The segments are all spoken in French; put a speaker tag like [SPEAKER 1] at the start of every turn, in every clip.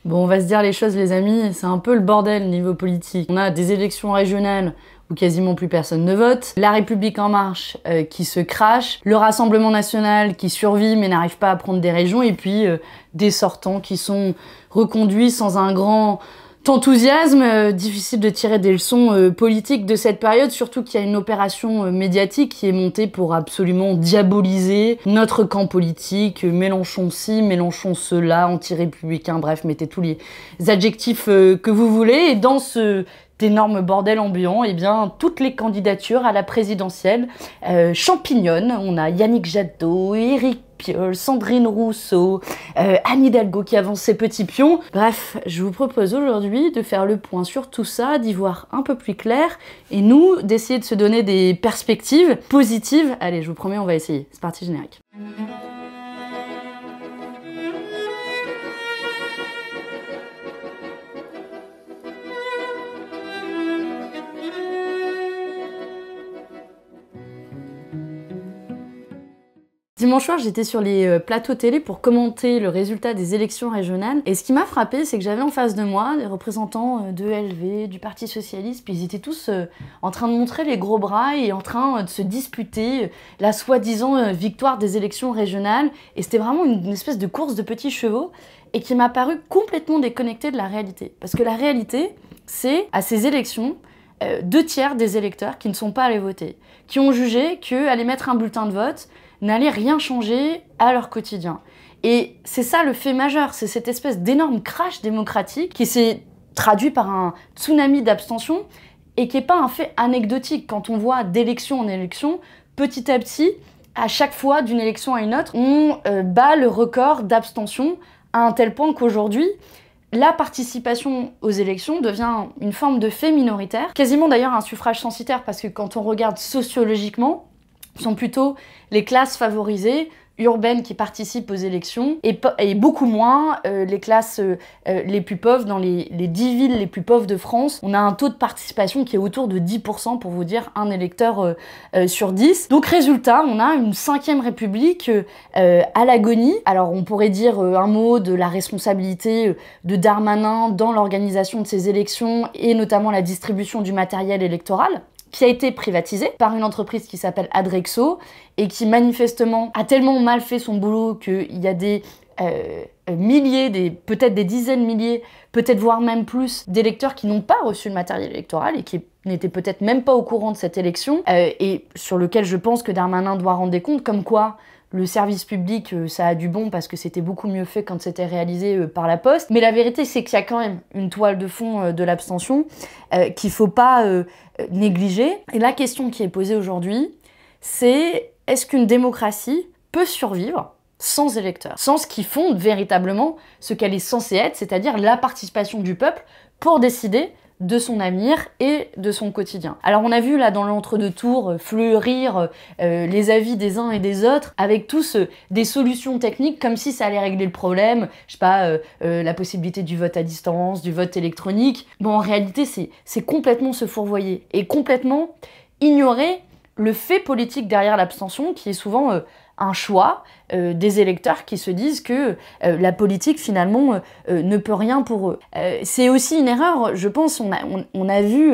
[SPEAKER 1] Bon, on va se dire les choses, les amis, c'est un peu le bordel niveau politique. On a des élections régionales où quasiment plus personne ne vote, La République En Marche qui se crache, le Rassemblement National qui survit mais n'arrive pas à prendre des régions, et puis des sortants qui sont reconduits sans un grand enthousiasme. Difficile de tirer des leçons politiques de cette période, surtout qu'il y a une opération médiatique qui est montée pour absolument diaboliser notre camp politique, Mélenchon-ci, Mélenchon-cela, anti-républicain, bref, mettez tous les adjectifs que vous voulez. Et dans ce énorme bordel ambiant, eh bien, toutes les candidatures à la présidentielle champignonnent. On a Yannick Jadot, Éric Piolle, Sandrine Rousseau, Anne Hidalgo qui avance ses petits pions. Bref, je vous propose aujourd'hui de faire le point sur tout ça, d'y voir un peu plus clair, et nous, d'essayer de se donner des perspectives positives. Allez, je vous promets, on va essayer. C'est parti, générique. Dimanche soir, j'étais sur les plateaux télé pour commenter le résultat des élections régionales. Et ce qui m'a frappé, c'est que j'avais en face de moi des représentants de LV, du Parti Socialiste, puis ils étaient tous en train de montrer les gros bras et en train de se disputer la soi-disant victoire des élections régionales. Et c'était vraiment une espèce de course de petits chevaux, et qui m'a paru complètement déconnectée de la réalité. Parce que la réalité, c'est, à ces élections, 2/3 des électeurs qui ne sont pas allés voter, qui ont jugé qu'aller mettre un bulletin de vote n'allait rien changer à leur quotidien. Et c'est ça le fait majeur, c'est cette espèce d'énorme crash démocratique qui s'est traduit par un tsunami d'abstention et qui n'est pas un fait anecdotique. Quand on voit d'élection en élection, petit à petit, à chaque fois d'une élection à une autre, on bat le record d'abstention à un tel point qu'aujourd'hui, la participation aux élections devient une forme de fait minoritaire, quasiment d'ailleurs un suffrage censitaire, parce que quand on regarde sociologiquement, ce sont plutôt les classes favorisées, urbaines, qui participent aux élections, et beaucoup moins les classes les plus pauvres. Dans les 10 villes les plus pauvres de France, on a un taux de participation qui est autour de 10%, pour vous dire, un électeur sur 10. Donc résultat, on a une 5e République à l'agonie. Alors on pourrait dire un mot de la responsabilité de Darmanin dans l'organisation de ces élections, et notamment la distribution du matériel électoral, qui a été privatisé par une entreprise qui s'appelle Adrexo, et qui manifestement a tellement mal fait son boulot qu'il y a des milliers, peut-être des dizaines de milliers, peut-être voire même plus, d'électeurs qui n'ont pas reçu le matériel électoral et qui n'étaient peut-être même pas au courant de cette élection, et sur lequel je pense que Darmanin doit rendre des comptes, comme quoi le service public, ça a du bon parce que c'était beaucoup mieux fait quand c'était réalisé par la Poste. Mais la vérité, c'est qu'il y a quand même une toile de fond de l'abstention qu'il faut pas négliger. Et la question qui est posée aujourd'hui, c'est: est-ce qu'une démocratie peut survivre sans électeurs, sans ce qui fonde véritablement ce qu'elle est censée être, c'est-à-dire la participation du peuple pour décider de son avenir et de son quotidien. Alors on a vu là dans l'entre-deux-tours fleurir les avis des uns et des autres, avec tous des solutions techniques comme si ça allait régler le problème, je sais pas, la possibilité du vote à distance, du vote électronique. Bon, en réalité c'est complètement se fourvoyer et complètement ignorer le fait politique derrière l'abstention, qui est souvent un choix des électeurs qui se disent que la politique finalement ne peut rien pour eux. C'est aussi une erreur, je pense. On a vu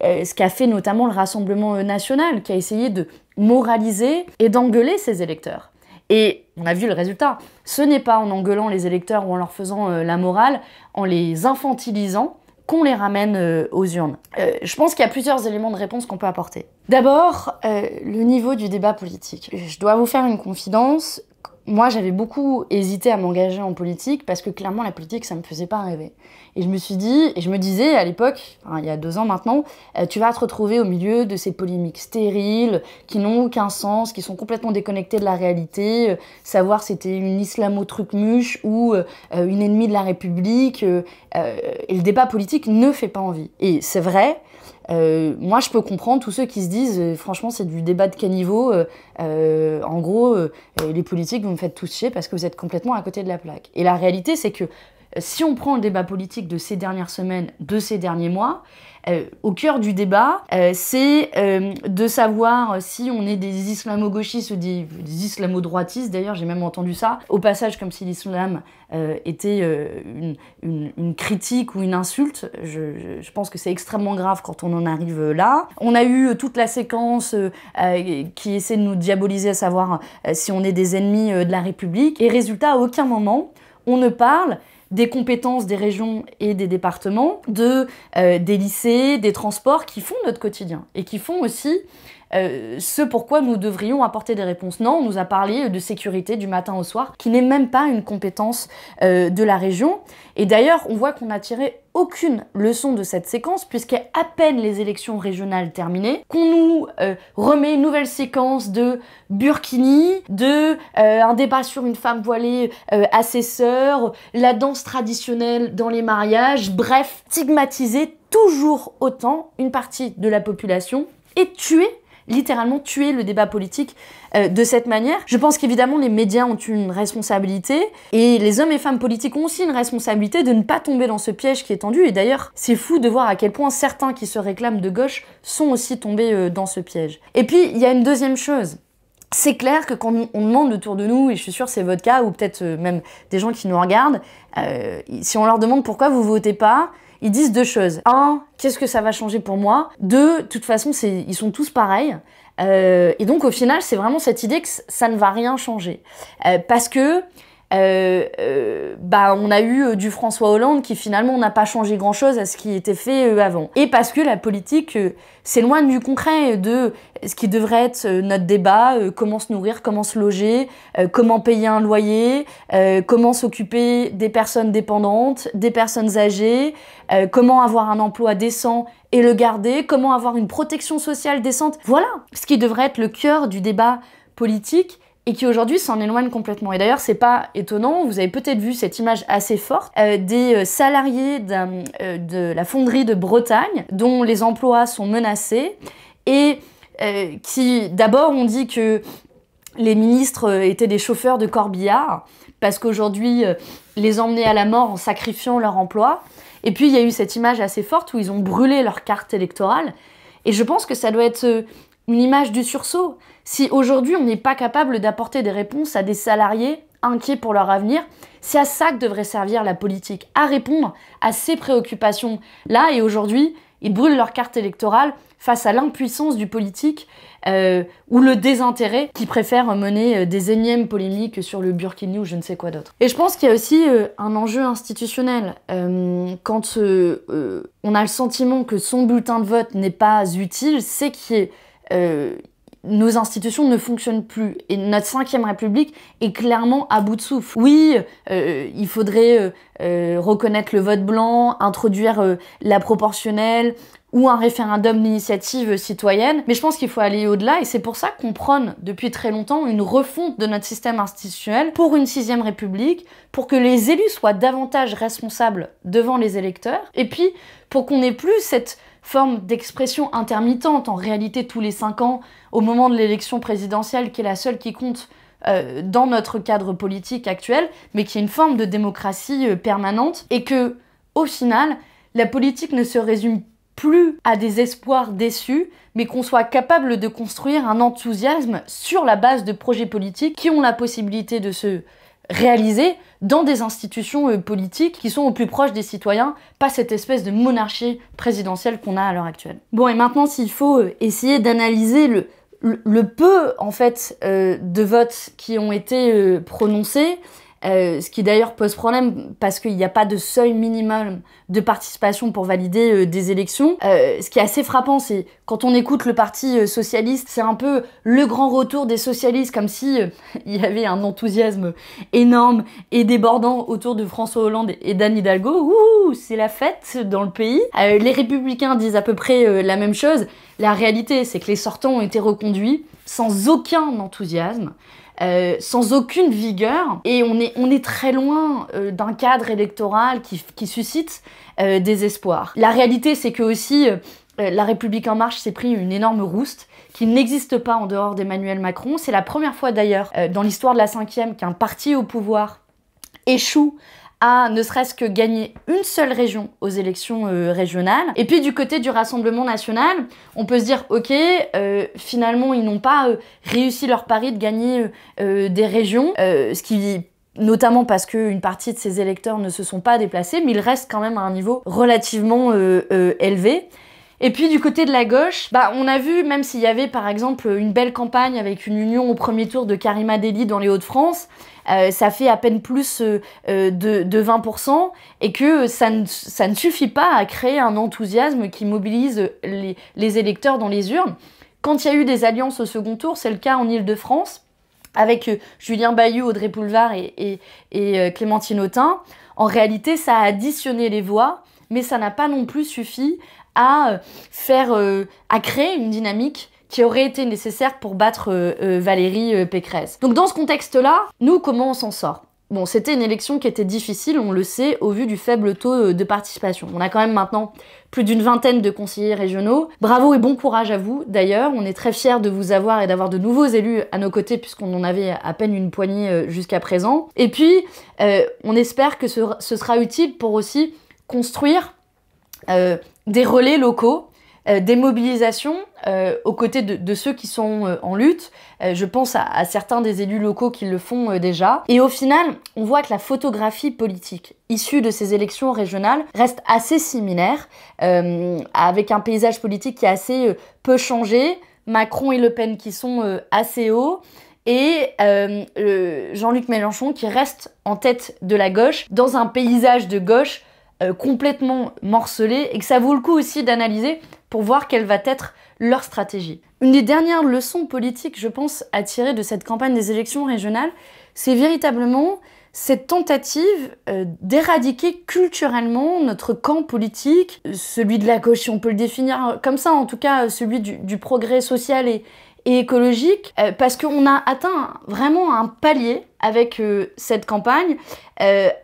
[SPEAKER 1] ce qu'a fait notamment le Rassemblement national, qui a essayé de moraliser et d'engueuler ses électeurs. Et on a vu le résultat. Ce n'est pas en engueulant les électeurs ou en leur faisant la morale, en les infantilisant, qu'on les ramène aux urnes. Je pense qu'il y a plusieurs éléments de réponse qu'on peut apporter. D'abord, le niveau du débat politique. Je dois vous faire une confidence. Moi, j'avais beaucoup hésité à m'engager en politique parce que clairement, la politique, ça me faisait pas rêver. Et je me suis dit, et je me disais à l'époque, enfin, il y a 2 ans maintenant, tu vas te retrouver au milieu de ces polémiques stériles, qui n'ont aucun sens, qui sont complètement déconnectées de la réalité, savoir si c'était une islamo-trucmuche ou une ennemie de la République. Et le débat politique ne fait pas envie. Et c'est vrai. Moi, je peux comprendre tous ceux qui se disent franchement, c'est du débat de caniveau. En gros, les politiques, vous me faites tous chier parce que vous êtes complètement à côté de la plaque. Et la réalité, c'est que si on prend le débat politique de ces dernières semaines, de ces derniers mois, au cœur du débat, c'est de savoir si on est des islamo-gauchistes ou des islamo-droitistes. D'ailleurs, j'ai même entendu ça, au passage, comme si l'islam était une critique ou une insulte. Je pense que c'est extrêmement grave quand on en arrive là. On a eu toute la séquence qui essaie de nous diaboliser, à savoir si on est des ennemis de la République. Et résultat, à aucun moment, on ne parle des compétences des régions et des départements, des lycées, des transports qui font notre quotidien et qui font aussi ce pourquoi nous devrions apporter des réponses. Non, on nous a parlé de sécurité du matin au soir, qui n'est même pas une compétence de la région. Et d'ailleurs, on voit qu'on n'a tiré aucune leçon de cette séquence, puisqu'à peine les élections régionales terminées, qu'on nous remet une nouvelle séquence de burkini, un débat sur une femme voilée à ses sœurs, la danse traditionnelle dans les mariages, bref, stigmatiser toujours autant une partie de la population et littéralement tuer le débat politique de cette manière. Je pense qu'évidemment les médias ont une responsabilité et les hommes et femmes politiques ont aussi une responsabilité de ne pas tomber dans ce piège qui est tendu. Et d'ailleurs, c'est fou de voir à quel point certains qui se réclament de gauche sont aussi tombés dans ce piège. Et puis, il y a une deuxième chose. C'est clair que quand on demande autour de nous, et je suis sûre c'est votre cas, ou peut-être même des gens qui nous regardent, si on leur demande pourquoi vous votez pas, ils disent deux choses. Un, qu'est-ce que ça va changer pour moi? Deux, de toute façon, ils sont tous pareils. Et donc, au final, c'est vraiment cette idée que ça ne va rien changer. Parce que on a eu du François Hollande qui finalement n'a pas changé grand-chose à ce qui était fait avant. Et parce que la politique s'éloigne du concret, de ce qui devrait être notre débat, comment se nourrir, comment se loger, comment payer un loyer, comment s'occuper des personnes dépendantes, des personnes âgées, comment avoir un emploi décent et le garder, comment avoir une protection sociale décente. Voilà ce qui devrait être le cœur du débat politique, et qui aujourd'hui s'en éloigne complètement. Et d'ailleurs, c'est pas étonnant, vous avez peut-être vu cette image assez forte des salariés de la fonderie de Bretagne, dont les emplois sont menacés, et qui, d'abord, ont dit que les ministres étaient des chauffeurs de corbillard, parce qu'aujourd'hui, les emmenaient à la mort en sacrifiant leur emploi. Et puis, il y a eu cette image assez forte où ils ont brûlé leur carte électorale. Et je pense que ça doit être une image du sursaut. Si aujourd'hui on n'est pas capable d'apporter des réponses à des salariés inquiets pour leur avenir, c'est à ça que devrait servir la politique, à répondre à ces préoccupations-là. Et aujourd'hui, ils brûlent leur carte électorale face à l'impuissance du politique ou le désintérêt qui préfère mener des énièmes polémiques sur le burkini ou je ne sais quoi d'autre. Et je pense qu'il y a aussi un enjeu institutionnel. Quand on a le sentiment que son bulletin de vote n'est pas utile, c'est qu'il nos institutions ne fonctionnent plus et notre 5e République est clairement à bout de souffle. Oui, il faudrait reconnaître le vote blanc, introduire la proportionnelle ou un référendum d'initiative citoyenne, mais je pense qu'il faut aller au-delà et c'est pour ça qu'on prône depuis très longtemps une refonte de notre système institutionnel pour une 6e République, pour que les élus soient davantage responsables devant les électeurs et puis pour qu'on n'ait plus cette forme d'expression intermittente, en réalité tous les 5 ans, au moment de l'élection présidentielle, qui est la seule qui compte dans notre cadre politique actuel, mais qui est une forme de démocratie permanente, et que, au final, la politique ne se résume plus à des espoirs déçus, mais qu'on soit capable de construire un enthousiasme sur la base de projets politiques qui ont la possibilité de se réaliser dans des institutions politiques qui sont au plus proche des citoyens, pas cette espèce de monarchie présidentielle qu'on a à l'heure actuelle. Bon, et maintenant, s'il faut essayer d'analyser le peu, en fait, de votes qui ont été prononcés, ce qui d'ailleurs pose problème parce qu'il n'y a pas de seuil minimum de participation pour valider des élections. Ce qui est assez frappant, c'est quand on écoute le Parti socialiste, c'est un peu le grand retour des socialistes, comme si il y avait un enthousiasme énorme et débordant autour de François Hollande et d'Anne Hidalgo. Ouh, c'est la fête dans le pays. Les Républicains disent à peu près la même chose. La réalité, c'est que les sortants ont été reconduits sans aucun enthousiasme. Sans aucune vigueur, et on est très loin d'un cadre électoral qui suscite des espoirs. La réalité, c'est que aussi La République En Marche s'est pris une énorme rouste qui n'existe pas en dehors d'Emmanuel Macron. C'est la première fois d'ailleurs dans l'histoire de la 5e qu'un parti au pouvoir échoue à ne serait-ce que gagner une seule région aux élections régionales. Et puis du côté du Rassemblement national, on peut se dire ok, finalement ils n'ont pas réussi leur pari de gagner des régions, ce qui notamment parce qu'une partie de ces électeurs ne se sont pas déplacés, mais ils restent quand même à un niveau relativement élevé. Et puis du côté de la gauche, on a vu, même s'il y avait par exemple une belle campagne avec une union au premier tour de Karima Delli dans les Hauts-de-France, ça fait à peine plus de 20%, et que ça ne suffit pas à créer un enthousiasme qui mobilise les électeurs dans les urnes. Quand il y a eu des alliances au second tour, c'est le cas en Île-de-France, avec Julien Bayou, Audrey Pulvar et Clémentine Autain. En réalité, ça a additionné les voix, mais ça n'a pas non plus suffi à créer une dynamique qui aurait été nécessaire pour battre Valérie Pécresse. Donc dans ce contexte-là, nous, comment on s'en sort ? Bon, c'était une élection qui était difficile, on le sait, au vu du faible taux de participation. On a quand même maintenant plus d'une vingtaine de conseillers régionaux. Bravo et bon courage à vous, d'ailleurs. On est très fiers de vous avoir et d'avoir de nouveaux élus à nos côtés, puisqu'on en avait à peine une poignée jusqu'à présent. Et puis, on espère que ce sera utile pour aussi construire des relais locaux, des mobilisations aux côtés de ceux qui sont en lutte. Je pense à certains des élus locaux qui le font déjà. Et au final, on voit que la photographie politique issue de ces élections régionales reste assez similaire, avec un paysage politique qui est assez peu changé, Macron et Le Pen qui sont assez hauts, et Jean-Luc Mélenchon qui reste en tête de la gauche, dans un paysage de gauche complètement morcelé, et que ça vaut le coup aussi d'analyser pour voir quelle va être leur stratégie. Une des dernières leçons politiques, je pense, à tirer de cette campagne des élections régionales, c'est véritablement cette tentative d'éradiquer culturellement notre camp politique, celui de la gauche, si on peut le définir comme ça, en tout cas celui du progrès social et écologique, parce qu'on a atteint vraiment un palier avec cette campagne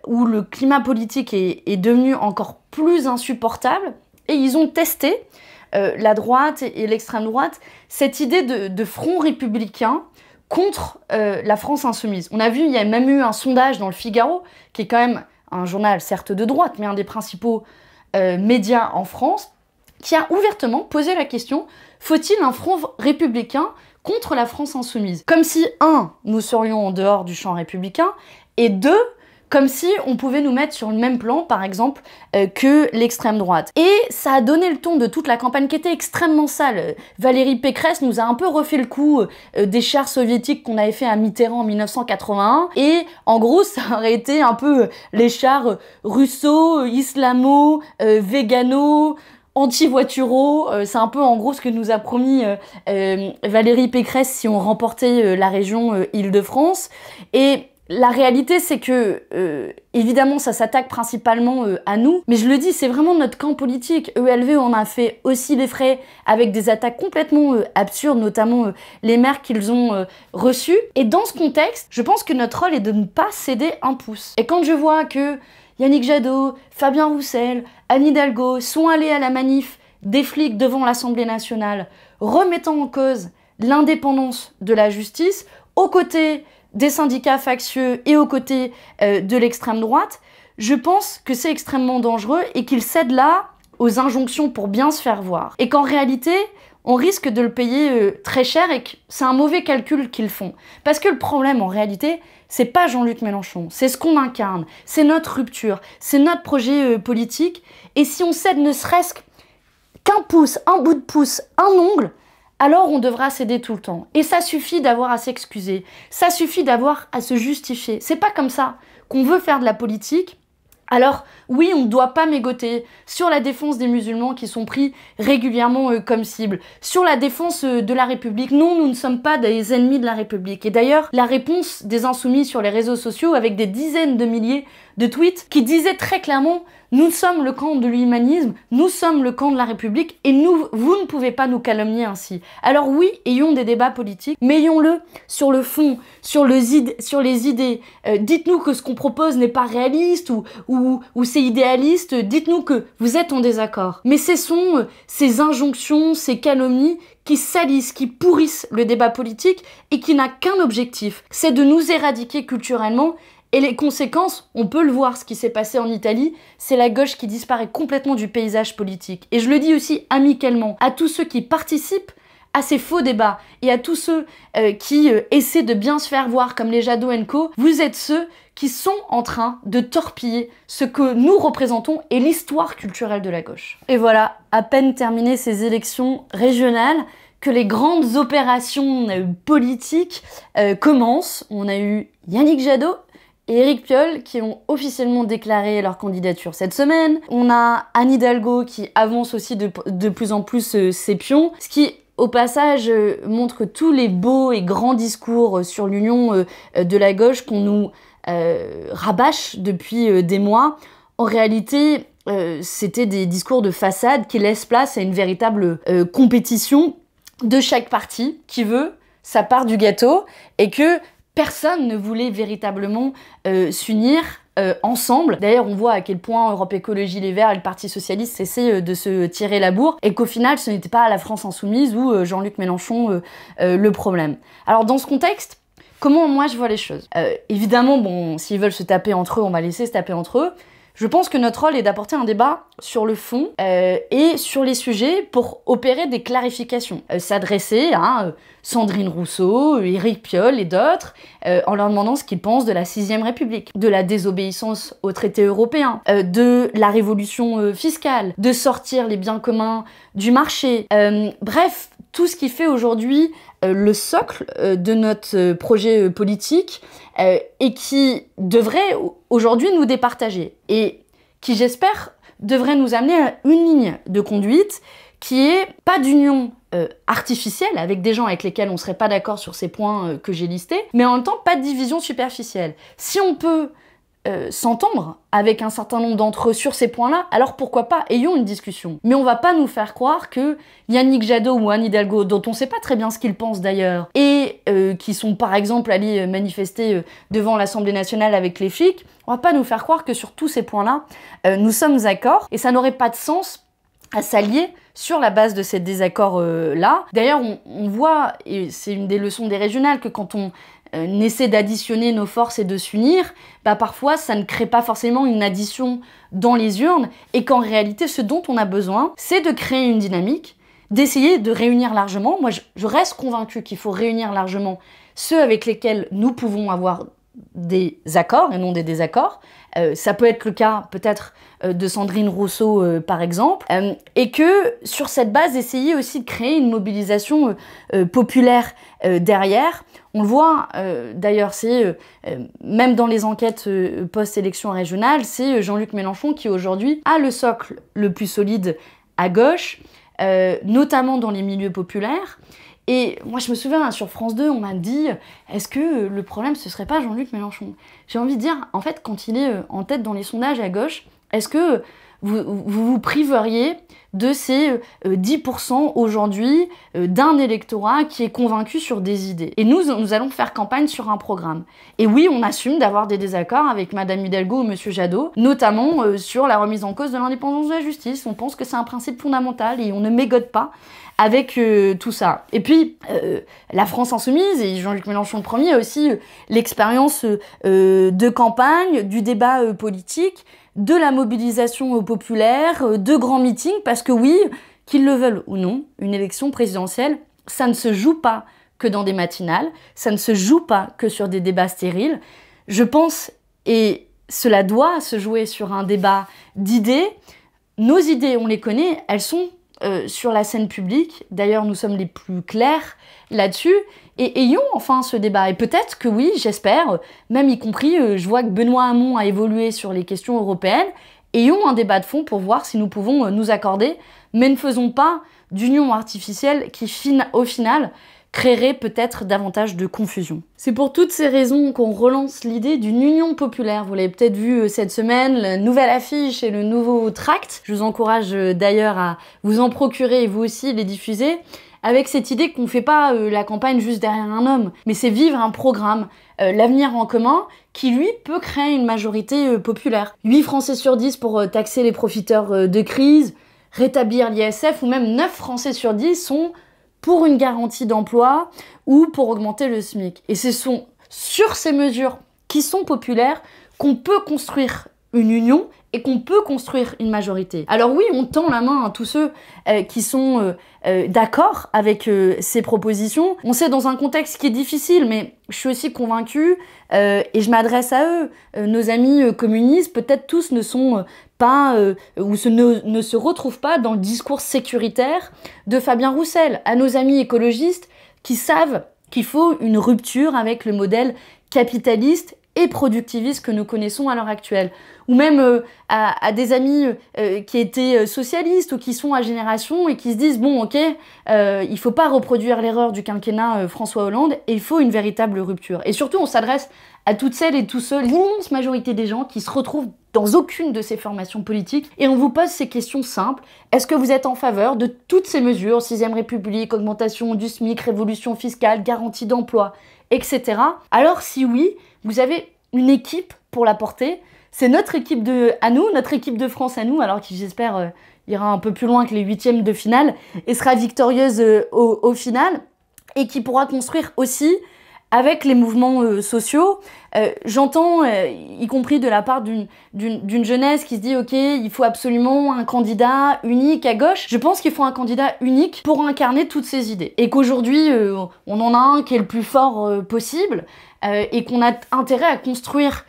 [SPEAKER 1] où le climat politique est devenu encore plus insupportable, et ils ont testé, la droite et l'extrême droite, cette idée de front républicain contre la France insoumise. On a vu, il y a même eu un sondage dans le Figaro, qui est quand même un journal certes de droite, mais un des principaux médias en France, qui a ouvertement posé la question: faut-il un front républicain contre la France insoumise? Comme si, un, nous serions en dehors du champ républicain, et deux, comme si on pouvait nous mettre sur le même plan, par exemple, que l'extrême droite. Et ça a donné le ton de toute la campagne qui était extrêmement sale. Valérie Pécresse nous a un peu refait le coup des chars soviétiques qu'on avait fait à Mitterrand en 1981. Et en gros, ça aurait été un peu les chars russo, islamo, végano, anti-voituraux. C'est un peu en gros ce que nous a promis Valérie Pécresse si on remportait la région Île-de-France. Et la réalité, c'est que, évidemment, ça s'attaque principalement à nous, mais je le dis, c'est vraiment notre camp politique. ELV en a fait aussi les frais avec des attaques complètement absurdes, notamment les maires qu'ils ont reçus. Et dans ce contexte, je pense que notre rôle est de ne pas céder un pouce. Et quand je vois que Yannick Jadot, Fabien Roussel, Anne Hidalgo sont allés à la manif des flics devant l'Assemblée nationale, remettant en cause l'indépendance de la justice, aux côtés des syndicats factieux et aux côtés de l'extrême droite, je pense que c'est extrêmement dangereux et qu'ils cèdent là aux injonctions pour bien se faire voir. Et qu'en réalité, on risque de le payer très cher, et que c'est un mauvais calcul qu'ils font. Parce que le problème, en réalité, c'est pas Jean-Luc Mélenchon, c'est ce qu'on incarne, c'est notre rupture, c'est notre projet politique. Et si on cède ne serait-ce qu'un pouce, un bout de pouce, un ongle, alors on devra céder tout le temps. Et ça suffit d'avoir à s'excuser, ça suffit d'avoir à se justifier. C'est pas comme ça qu'on veut faire de la politique. Alors oui, on ne doit pas mégoter sur la défense des musulmans qui sont pris régulièrement comme cible, sur la défense de la République. Non, nous ne sommes pas des ennemis de la République. Et d'ailleurs, la réponse des insoumis sur les réseaux sociaux, avec des dizaines de milliers de tweets qui disaient très clairement: nous sommes le camp de l'humanisme, nous sommes le camp de la République, et vous ne pouvez pas nous calomnier ainsi. Alors oui, ayons des débats politiques, mais ayons-le sur le fond, sur les idées. Dites-nous que ce qu'on propose n'est pas réaliste ou c'est idéaliste, dites-nous que vous êtes en désaccord. Mais cessons ces injonctions, ces calomnies qui salissent, qui pourrissent le débat politique et qui n'a qu'un objectif, c'est de nous éradiquer culturellement Et les conséquences, on peut le voir, ce qui s'est passé en Italie, c'est la gauche qui disparaît complètement du paysage politique. Et je le dis aussi amicalement à tous ceux qui participent à ces faux débats et à tous ceux qui essaient de bien se faire voir comme les Jadot & Co, vous êtes ceux qui sont en train de torpiller ce que nous représentons et l'histoire culturelle de la gauche. Et voilà, à peine terminées ces élections régionales, que les grandes opérations politiques commencent. On a eu Yannick Jadot et Éric Piolle qui ont officiellement déclaré leur candidature cette semaine. On a Anne Hidalgo qui avance aussi de plus en plus ses pions, ce qui au passage montre que tous les beaux et grands discours sur l'union de la gauche qu'on nous rabâche depuis des mois, en réalité c'était des discours de façade qui laissent place à une véritable compétition de chaque parti qui veut sa part du gâteau et que personne ne voulait véritablement s'unir ensemble. D'ailleurs, on voit à quel point Europe Écologie Les Verts et le Parti Socialiste essaient de se tirer la bourre et qu'au final, ce n'était pas la France Insoumise ou Jean-Luc Mélenchon le problème. Alors, dans ce contexte, comment moi je vois les choses? Évidemment, bon, s'ils veulent se taper entre eux, on va laisser se taper entre eux. Je pense que notre rôle est d'apporter un débat sur le fond et sur les sujets pour opérer des clarifications. S'adresser à Sandrine Rousseau, Éric Piolle et d'autres en leur demandant ce qu'ils pensent de la 6ème République, de la désobéissance aux traités européens, de la révolution fiscale, de sortir les biens communs du marché. Bref, tout ce qui fait aujourd'hui le socle de notre projet politique et qui devrait aujourd'hui nous départager et qui, j'espère, devrait nous amener à une ligne de conduite qui est pas d'union artificielle avec des gens avec lesquels on serait pas d'accord sur ces points que j'ai listés, mais en même temps pas de division superficielle. Si on peut s'entendre avec un certain nombre d'entre eux sur ces points-là, alors pourquoi pas, ayons une discussion. Mais on va pas nous faire croire que Yannick Jadot ou Anne Hidalgo, dont on sait pas très bien ce qu'ils pensent d'ailleurs, et qui sont par exemple allés manifester devant l'Assemblée nationale avec les flics, on va pas nous faire croire que sur tous ces points-là, nous sommes d'accord, et ça n'aurait pas de sens à s'allier sur la base de ces désaccords-là. D'ailleurs, on voit, et c'est une des leçons des régionales, que quand on essaie d'additionner nos forces et de s'unir, bah parfois ça ne crée pas forcément une addition dans les urnes, et qu'en réalité ce dont on a besoin, c'est de créer une dynamique, d'essayer de réunir largement. Moi je reste convaincue qu'il faut réunir largement ceux avec lesquels nous pouvons avoir des accords et non des désaccords. Ça peut être le cas peut-être de Sandrine Rousseau par exemple, et que sur cette base essayer aussi de créer une mobilisation populaire derrière. On le voit d'ailleurs, c'est même dans les enquêtes post-élection régionale, c'est Jean-Luc Mélenchon qui aujourd'hui a le socle le plus solide à gauche, notamment dans les milieux populaires. Et moi, je me souviens, sur France 2, on m'a dit « Est-ce que le problème, ce serait pas Jean-Luc Mélenchon ?» J'ai envie de dire, en fait, quand il est en tête dans les sondages à gauche, est-ce que vous priveriez de ces 10% aujourd'hui d'un électorat qui est convaincu sur des idées? Et nous allons faire campagne sur un programme. Et oui, on assume d'avoir des désaccords avec Madame Hidalgo ou Monsieur Jadot, notamment sur la remise en cause de l'indépendance de la justice. On pense que c'est un principe fondamental et on ne mégote pas avec tout ça. Et puis, la France Insoumise, et Jean-Luc Mélenchon le premier, a aussi l'expérience de campagne, du débat politique, de la mobilisation populaire, de grands meetings, parce que oui, qu'ils le veulent ou non, une élection présidentielle, ça ne se joue pas que dans des matinales, ça ne se joue pas que sur des débats stériles. Je pense, et cela doit se jouer sur un débat d'idées. Nos idées, on les connaît, elles sont sur la scène publique. D'ailleurs, nous sommes les plus clairs là-dessus. Et ayons enfin ce débat. Et peut-être que oui, j'espère, même y compris, je vois que Benoît Hamon a évolué sur les questions européennes. Ayons un débat de fond pour voir si nous pouvons nous accorder, mais ne faisons pas d'union artificielle qui, au final, créerait peut-être davantage de confusion. C'est pour toutes ces raisons qu'on relance l'idée d'une union populaire. Vous l'avez peut-être vu cette semaine, la nouvelle affiche et le nouveau tract. Je vous encourage d'ailleurs à vous en procurer et vous aussi les diffuser, avec cette idée qu'on ne fait pas la campagne juste derrière un homme, mais c'est vivre un programme, l'avenir en commun, qui lui peut créer une majorité populaire. 8 Français sur 10 pour taxer les profiteurs de crise, rétablir l'ISF, ou même 9 Français sur 10 sont pour une garantie d'emploi ou pour augmenter le SMIC. Et ce sont sur ces mesures qui sont populaires, qu'on peut construire une union et qu'on peut construire une majorité. Alors oui, on tend la main à tous ceux qui sont d'accord avec ces propositions. On sait dans un contexte qui est difficile, mais je suis aussi convaincue, et je m'adresse à eux, nos amis communistes, peut-être tous ne sont pas, ou ne se retrouvent pas dans le discours sécuritaire de Fabien Roussel, à nos amis écologistes qui savent qu'il faut une rupture avec le modèle capitaliste et productiviste que nous connaissons à l'heure actuelle. Ou même à des amis qui étaient socialistes ou qui sont à génération et qui se disent « Bon, ok, il faut pas reproduire l'erreur du quinquennat François Hollande et il faut une véritable rupture. » Et surtout, on s'adresse à toutes celles et tous ceux, l'immense majorité des gens qui se retrouvent dans aucune de ces formations politiques. Et on vous pose ces questions simples. Est-ce que vous êtes en faveur de toutes ces mesures, 6ème République, augmentation du SMIC, révolution fiscale, garantie d'emploi, etc. Alors si oui, vous avez une équipe pour la porter. C'est notre équipe notre équipe de France à nous, alors qui j'espère ira un peu plus loin que les 8e de finale et sera victorieuse au final, et qui pourra construire aussi avec les mouvements sociaux. J'entends, y compris de la part d'une jeunesse qui se dit « Ok, il faut absolument un candidat unique à gauche ». Je pense qu'il faut un candidat unique pour incarner toutes ces idées. Et qu'aujourd'hui, on en a un qui est le plus fort possible, et qu'on a intérêt à construire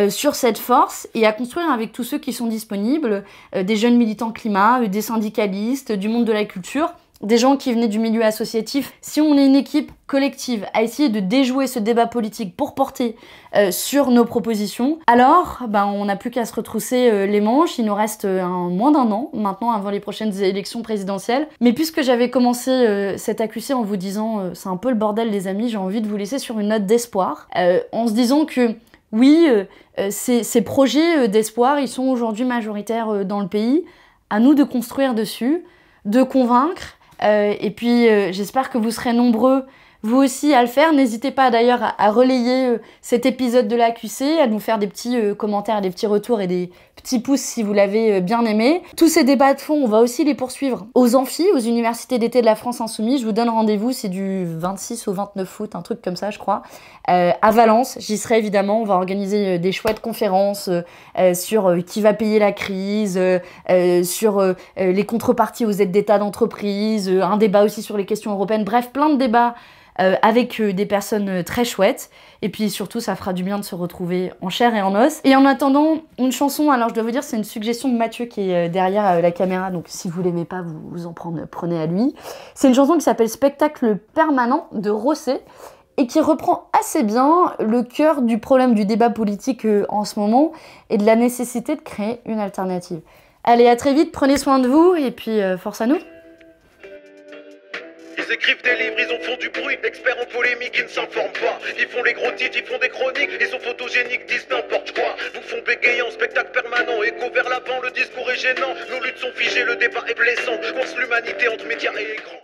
[SPEAKER 1] sur cette force et à construire avec tous ceux qui sont disponibles, des jeunes militants climat, des syndicalistes, du monde de la culture, des gens qui venaient du milieu associatif. Si on est une équipe collective à essayer de déjouer ce débat politique pour porter sur nos propositions, alors on n'a plus qu'à se retrousser les manches. Il nous reste moins d'un an maintenant avant les prochaines élections présidentielles. Mais puisque j'avais commencé cet AQC en vous disant c'est un peu le bordel les amis, j'ai envie de vous laisser sur une note d'espoir, en se disant que oui, ces projets d'espoir, ils sont aujourd'hui majoritaires dans le pays. À nous de construire dessus, de convaincre. Et puis j'espère que vous serez nombreux, vous aussi, à le faire. N'hésitez pas d'ailleurs à relayer cet épisode de l'AQC, à nous faire des petits commentaires, des petits retours et des petits pouces si vous l'avez bien aimé. Tous ces débats de fond, on va aussi les poursuivre aux amphis, aux universités d'été de la France Insoumise. Je vous donne rendez-vous, c'est du 26 au 29 août, un truc comme ça je crois, à Valence. J'y serai évidemment, on va organiser des chouettes conférences sur qui va payer la crise, sur les contreparties aux aides d'État d'entreprise, un débat aussi sur les questions européennes, bref, plein de débats avec des personnes très chouettes. Et puis surtout, ça fera du bien de se retrouver en chair et en os. Et en attendant, une chanson, alors je dois vous dire, c'est une suggestion de Mathieu qui est derrière la caméra, donc si vous l'aimez pas, vous en prenez à lui. C'est une chanson qui s'appelle Spectacle permanent de Rosset et qui reprend assez bien le cœur du problème du débat politique en ce moment et de la nécessité de créer une alternative. Allez, à très vite, prenez soin de vous et puis force à nous.
[SPEAKER 2] Ils écrivent des livres, ils en font du bruit, experts en polémique, ils ne s'informent pas. Ils font les gros titres, ils font des chroniques, ils sont photogéniques, disent n'importe quoi. Vous font bégayer en spectacle permanent, écho vers l'avant, le discours est gênant. Nos luttes sont figées, le débat est blessant, course l'humanité entre médias et écran.